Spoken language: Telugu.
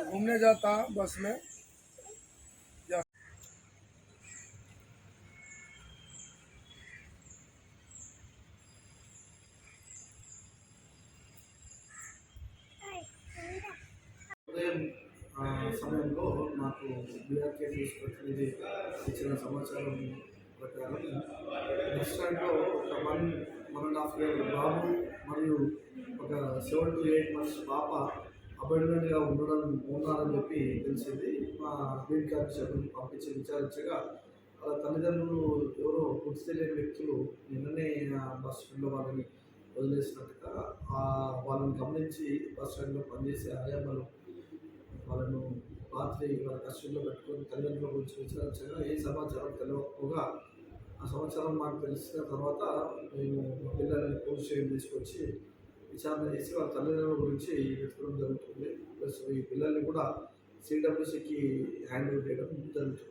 घूमने जाता बस में जा। ఉదయం సమయంలో నాకు బీఆర్కే న్యూస్ ప్రతినిధి ఇచ్చిన సమాచారం ప్రకారం బస్ స్టాండ్లో ఒక 1.5 ఇయర్ బాబు మరియు ఒక 7 to 8 months పాప అబాండన్గా ఉన్నారని చెప్పి తెలిసింది. మా బీట్ ఆఫీసర్ని పంపించి విచారించగా వాళ్ళ తల్లిదండ్రులు ఎవరో గుర్తు తెలియని వ్యక్తులు నిన్ననే బస్ స్టాండ్లో వాళ్ళని వదిలేసినట్టుగా వాళ్ళని గమనించి బస్ స్టాండ్లో పనిచేసే ఆయామలు వాళ్ళను రాత్రి వాళ్ళ కష్టంలో పెట్టుకొని తల్లిదండ్రుల గురించి విచారించగా ఏ సమాచారం తెలియకపోగా ఆ సమాచారం మాకు తెలిసిన తర్వాత మేము మా పిల్లల్ని పోలీస్ స్టేషన్ తీసుకొచ్చి విచారణ చేసి వాళ్ళ తల్లిదండ్రుల గురించి వెతకడం జరుగుతుంది. ప్లస్ ఈ పిల్లల్ని కూడా సిడబ్ల్యూసికి హ్యాండ్ ఓవర్ చేయడం జరుగుతుంది.